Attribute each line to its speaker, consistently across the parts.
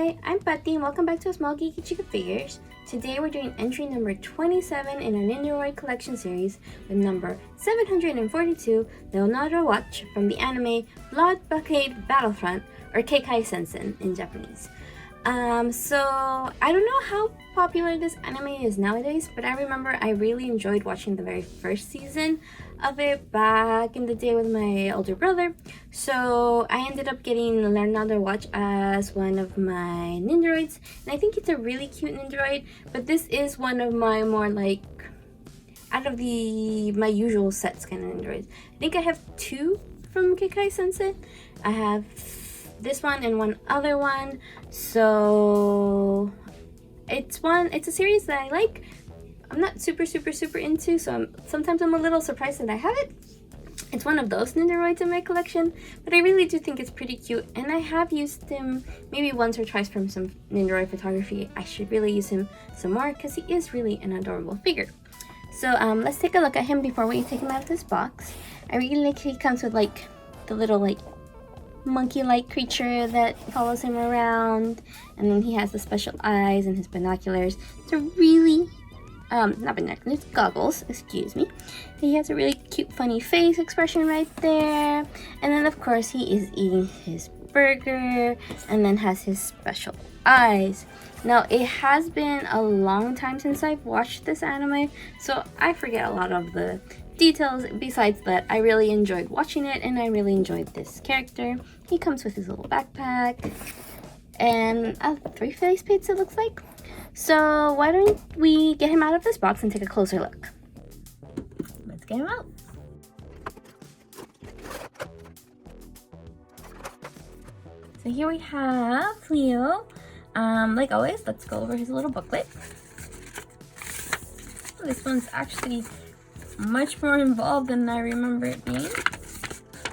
Speaker 1: Hi, I'm Pati and welcome back to A Small Geeky Chica Figures. Today we're doing entry number 27 in our Nendoroid Collection series with number 742, Leonardo Watch from the anime Blood Blockade Battlefront, or Kekkai Sensen in Japanese. So I don't know how popular this anime is nowadays, but I remember I really enjoyed watching the very first season of it back in the day with my older brother. So I ended up getting Leonardo Watch as one of my Nendoroids, and I think it's a really cute Nendoroid, but this is one of my more like out of my usual sets kind of Nendoroids. I think I have two from Kekkai Sensen. I have this one and one other one, so it's a series that I like. I'm not super into, so sometimes I'm a little surprised that I have it. It's one of those Nendoroids in my collection, but I really do think it's pretty cute, and I have used him maybe once or twice from some Nendoroid photography. I should really use him some more because he is really an adorable figure. So let's take a look at him before we take him out of this box. I really like he comes with like the little like monkey-like creature that follows him around, and then he has the special eyes and his binoculars. It's a really not binoculars, goggles, excuse me. He has a really cute funny face expression right there, and then of course he is eating his burger and then has his special eyes. Now it has been a long time since I've watched this anime, so I forget a lot of the details. Besides that, I really enjoyed watching it and I really enjoyed this character. He comes with his little backpack and 3 face paints, it looks like. So why don't we get him out of this box and take a closer look. Let's get him out. So here we have Leo. Like always, let's go over his little booklet. This one's actually much more involved than I remember it being.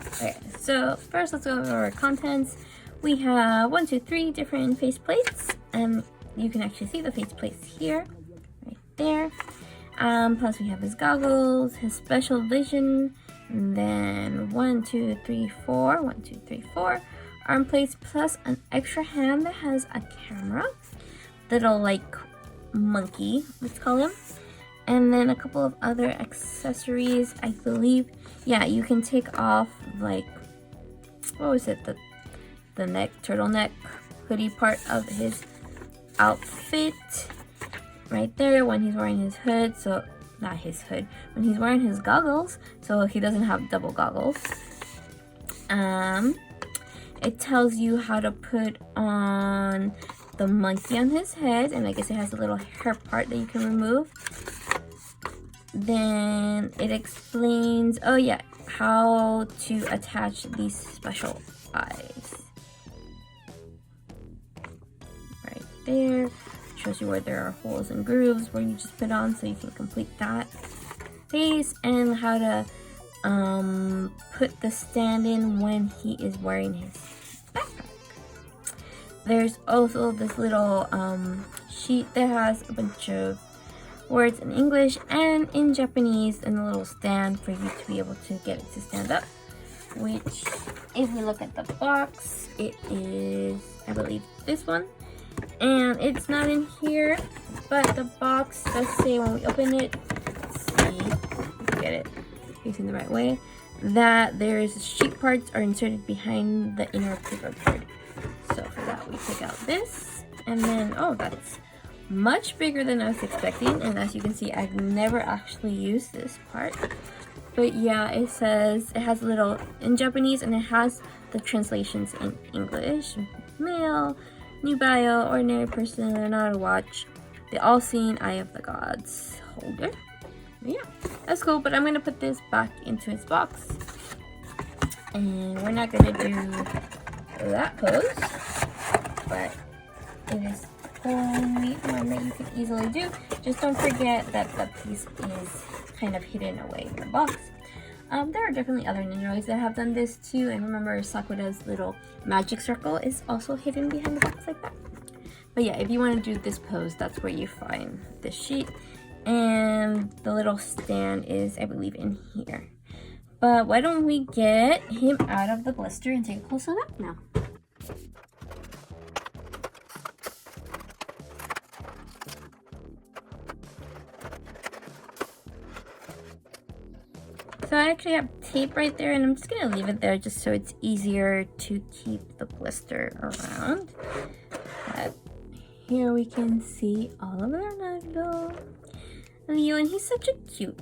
Speaker 1: Okay, so first let's go over our contents. We have 3 different face plates, and you can actually see the face plates here, right there. Plus we have his goggles, his special vision, and then 1, 2, 3, 4 arm plates, plus an extra hand that has a camera, little like monkey, let's call him. And then a couple of other accessories, I believe. Yeah, you can take off like, what was it, the turtleneck hoodie part of his outfit right there when he's wearing his hood. So not his hood, when he's wearing his goggles, so he doesn't have double goggles. It tells you how to put on the monkey on his head, and I guess it has a little hair part that you can remove. Then it explains, oh yeah, how to attach these special eyes. Right there. Shows you where there are holes and grooves where you just put on so you can complete that face, and how to put the stand in when he is wearing his backpack. There's also this little sheet that has a bunch of words in English and in Japanese, and a little stand for you to be able to get it to stand up, which if we look at the box, it is, I believe, this one. And it's not in here, but the box does say when we open it, let's see, get it facing the right way, that there's sheet parts are inserted behind the inner paperboard. So for that, we take out this, and then, oh, that's much bigger than I was expecting. And as you can see, I've never actually used this part, but yeah, it says it has a little in Japanese and it has the translations in English. Male, new bio, ordinary person, Leonardo Watch, the all-seeing eye of the gods holder. Yeah, that's cool, but I'm gonna put this back into its box, and we're not gonna do that pose, but it is totally one that you can easily do. Just don't forget that the piece is kind of hidden away in the box. There are definitely other Nendoroids that have done this too, and remember Sakura's little magic circle is also hidden behind the box like that. But yeah, if you want to do this pose, that's where you find this sheet, and the little stand is, I believe, in here. But why don't we get him out of the blister and take a closer look now. So I actually have tape right there, and I'm just gonna leave it there just so it's easier to keep the blister around. But here we can see all of Leonardo. Leo, and he's such a cute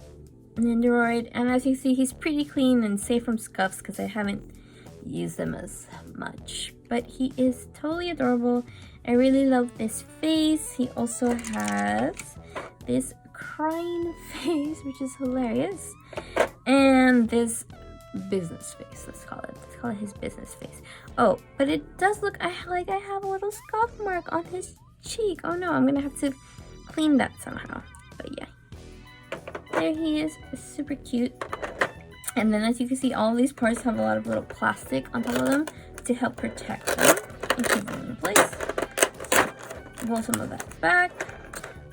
Speaker 1: Nendoroid, and as you see, he's pretty clean and safe from scuffs because I haven't used them as much. But he is totally adorable. I really love this face. He also has this crying face, which is hilarious, and this business face. Let's call it his business face. Oh, but it does look like I have a little scuff mark on his cheek. Oh no, I'm gonna have to clean that somehow. But yeah, there he is. It's super cute. And then as you can see, all of these parts have a lot of little plastic on top of them to help protect them and keep them in place. So roll some of that back.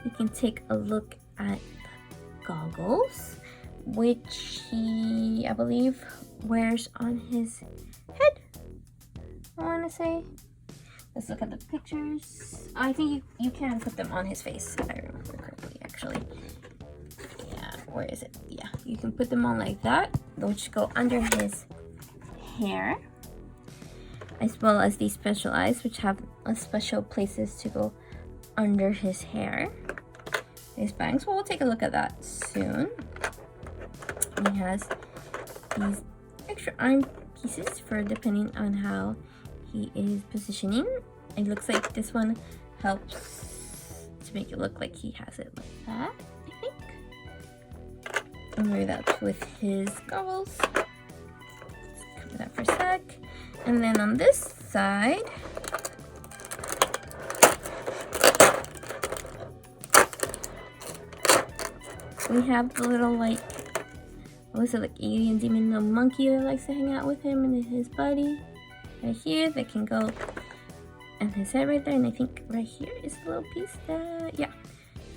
Speaker 1: We can take a look at the goggles, which he, I believe, wears on his head, I want to say. Let's look at the pictures. I think you can put them on his face, if I remember correctly, actually. Yeah, where is it? Yeah, you can put them on like that, which go under his hair, as well as these special eyes, which have special places to go under his hair. His bangs, well, we'll take a look at that soon. He has these extra arm pieces for depending on how he is positioning. It looks like this one helps to make it look like he has it like that, I think. And maybe that's with his goggles. Let's cover that for a sec. And then on this side, we have the little, like, what was it, like alien demon little monkey that likes to hang out with him and his buddy. Right here, that can go, and his head right there, and I think right here is the little piece that, yeah,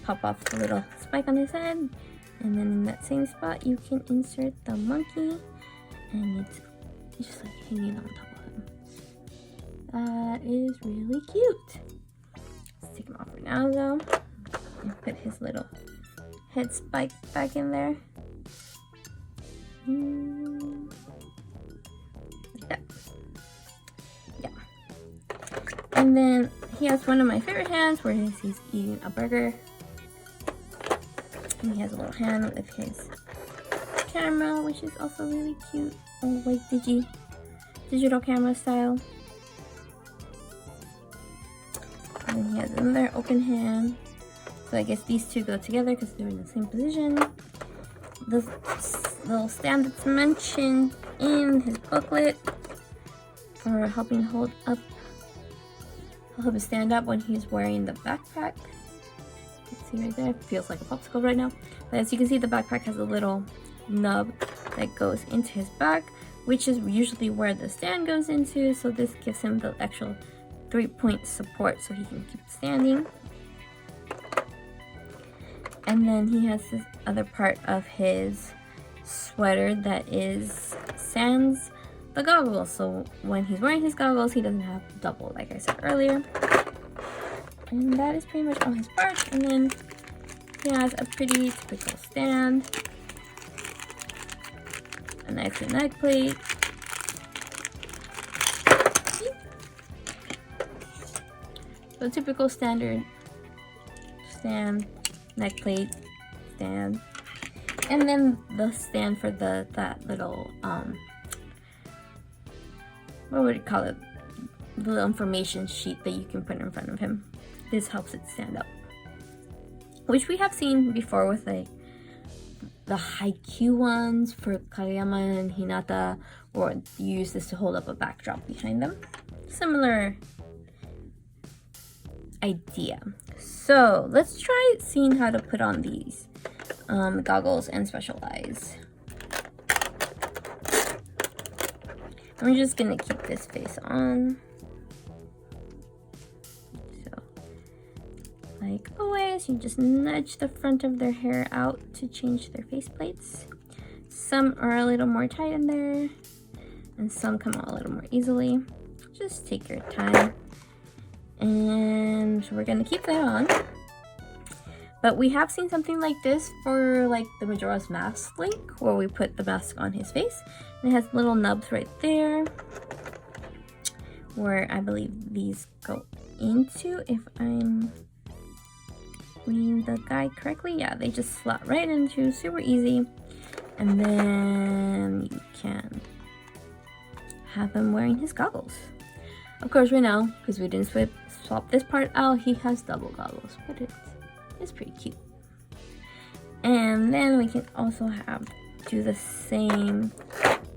Speaker 1: pop off the little spike on his head, and then in that same spot you can insert the monkey, and it's just like hanging on top of him. That is really cute. Let's take him off for now though, and put his little head spike back in there. Like that. Yeah. And then he has one of my favorite hands where he's eating a burger. And he has a little hand with his camera, which is also really cute. Oh, like digital camera style. And then he has another open hand. So I guess these two go together because they're in the same position. The little stand that's mentioned in his booklet for helping help him stand up when he's wearing the backpack. Let's see right there, it feels like a popsicle right now. But as you can see, the backpack has a little nub that goes into his back, which is usually where the stand goes into. So this gives him the actual 3-point support so he can keep standing. And then he has this other part of his sweater that is sans the goggles. So when he's wearing his goggles, he doesn't have double, like I said earlier. And that is pretty much all his parts. And then he has a pretty typical stand, a nice neck plate, so typical standard stand, neck plate, stand, and then the stand for that little what would you call it, the little information sheet that you can put in front of him. This helps it stand up, which we have seen before with like the haiku ones for Kageyama and Hinata, or you use this to hold up a backdrop behind them. Similar idea. So let's try seeing how to put on these goggles and special eyes. I'm just gonna keep this face on. So, like always, you just nudge the front of their hair out to change their face plates. Some are a little more tight in there, and some come out a little more easily. Just take your time. And so we're gonna keep that on. But we have seen something like this for like the Majora's Mask link, where we put the mask on his face. And it has little nubs right there, where I believe these go into, if I'm reading the guide correctly. Yeah, they just slot right into, super easy. And then you can have him wearing his goggles. Of course, we know, because we didn't swap this part out, he has double goggles, but it's pretty cute. And then we can also do the same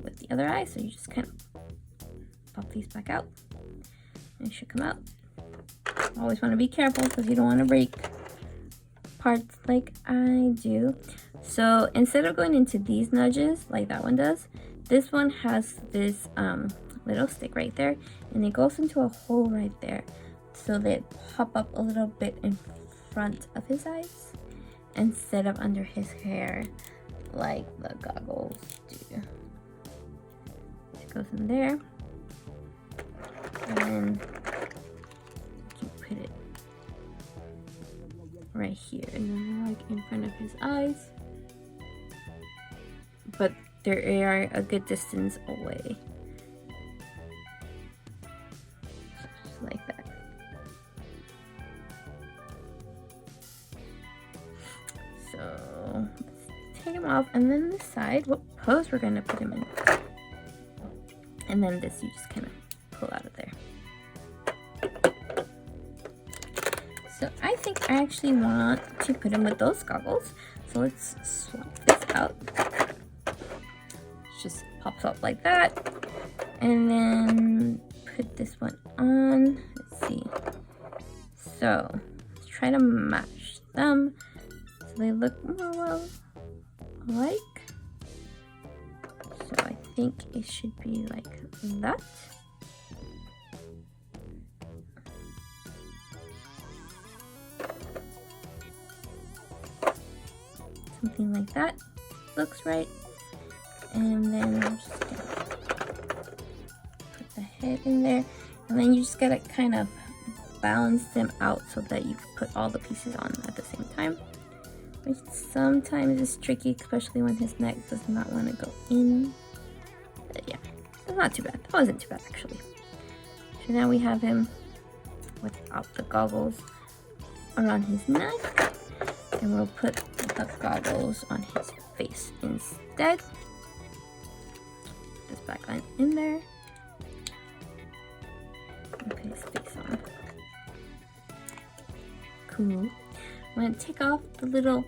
Speaker 1: with the other eye. So you just kind of pop these back out and it should come out. Always want to be careful because you don't want to break parts like I do. So instead of going into these nudges like that one does, this one has this little stick right there, and it goes into a hole right there, so they pop up a little bit in front of his eyes instead of under his hair like the goggles do. It goes in there, and then you can put it right here, and then like in front of his eyes, but they are a good distance away. Just like that. So let's take him off, and then decide what pose we're gonna put him in. And then this you just kind of pull out of there. So I think I actually want to put him with those goggles. So let's swap this out. Just pops up like that, and then put this one on. Let's see. So let's try to match them so they look more well alike. So I think it should be like that. Something like that looks right. And then I'm just gonna put the head in there, and then you just gotta kind of balance them out so that you put all the pieces on at the same time, which sometimes is tricky, especially when his neck does not want to go in. But yeah, it's not too bad. That wasn't too bad actually. So now we have him without the goggles around his neck, and we'll put the goggles on his face instead. This back line in there. And put his face on. Cool. I'm going to take off the little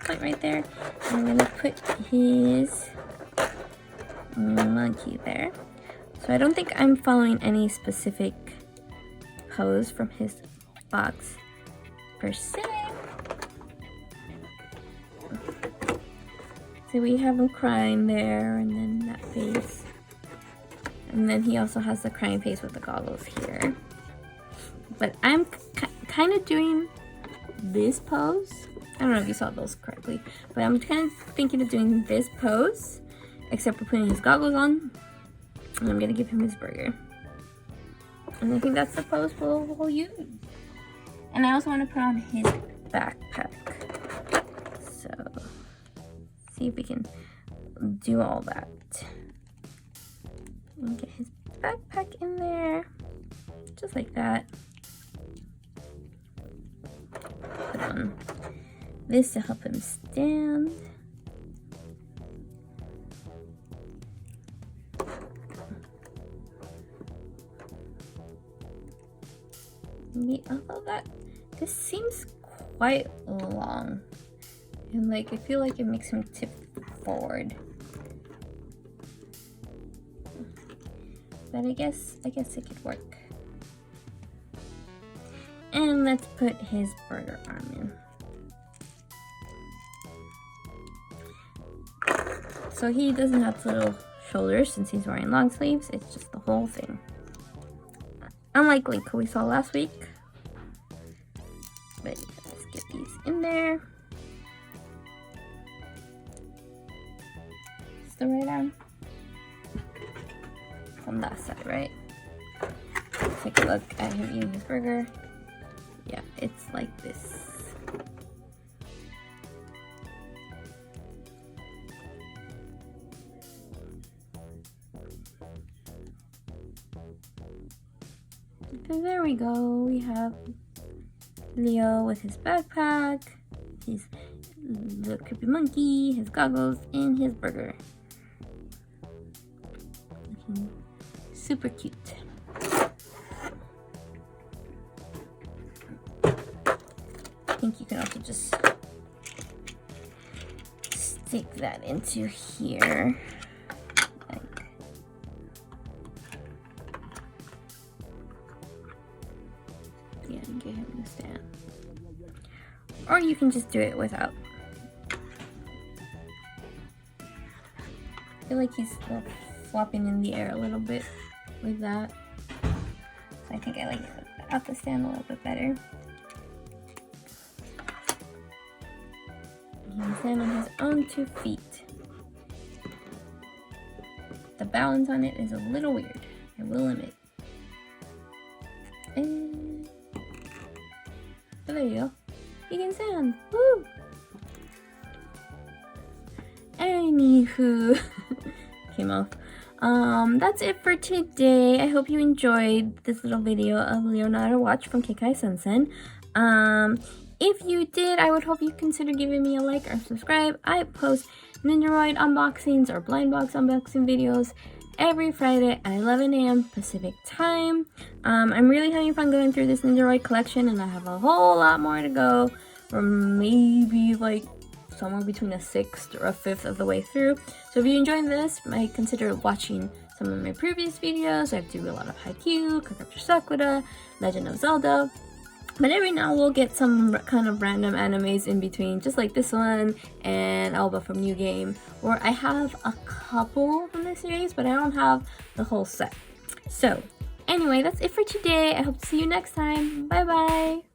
Speaker 1: point right there, and I'm going to put his monkey there. So I don't think I'm following any specific pose from his box per se. So we have him crying there, and then that face. And then he also has the crying face with the goggles here. But I'm kind of doing this pose. I don't know if you saw those correctly, but I'm kind of thinking of doing this pose, except for putting his goggles on. And I'm going to give him his burger. And I think that's the pose we'll use. And I also want to put on his backpack. So see if we can do all that. And get his backpack in there, just like that. Put on this to help him stand. Although this seems quite long, and like I feel like it makes him tip forward. But I guess it could work. And let's put his burger arm in. So he doesn't have little shoulders since he's wearing long sleeves. It's just the whole thing. Unlike Link, who we saw last week. But yeah, let's get these in there. It's the right arm. From that side, right? Let's take a look at him eating his burger. Yeah, it's like this. So there we go. We have Leo with his backpack, his the creepy monkey, his goggles, and his burger. Looking super cute. I think you can also just stick that into here. Yeah, and get him to stand. Or you can just do it without. I feel like he's flopping in the air a little bit with that. So I think I like it without the stand a little bit better. He can stand on his own 2 feet. The balance on it is a little weird, I will admit. And so there you go. He can stand. Woo! Anywho, came off. That's it for today. I hope you enjoyed this little video of Leonardo Watch from Kekkai Sensen. If you did, I would hope you consider giving me a like or subscribe. I post Nendoroid unboxings or blind box unboxing videos every Friday at 11 a.m. Pacific time. I'm really having fun going through this Nendoroid collection, and I have a whole lot more to go. Or maybe like somewhere between a sixth or a fifth of the way through. So if you enjoyed this, you might consider watching some of my previous videos. I do a lot of Haikyuu, Kakapcha Sakura, Legend of Zelda. But every now we'll get some kind of random animes in between, just like this one and Alba from New Game, where I have a couple from this series, but I don't have the whole set. So anyway, that's it for today. I hope to see you next time. Bye bye!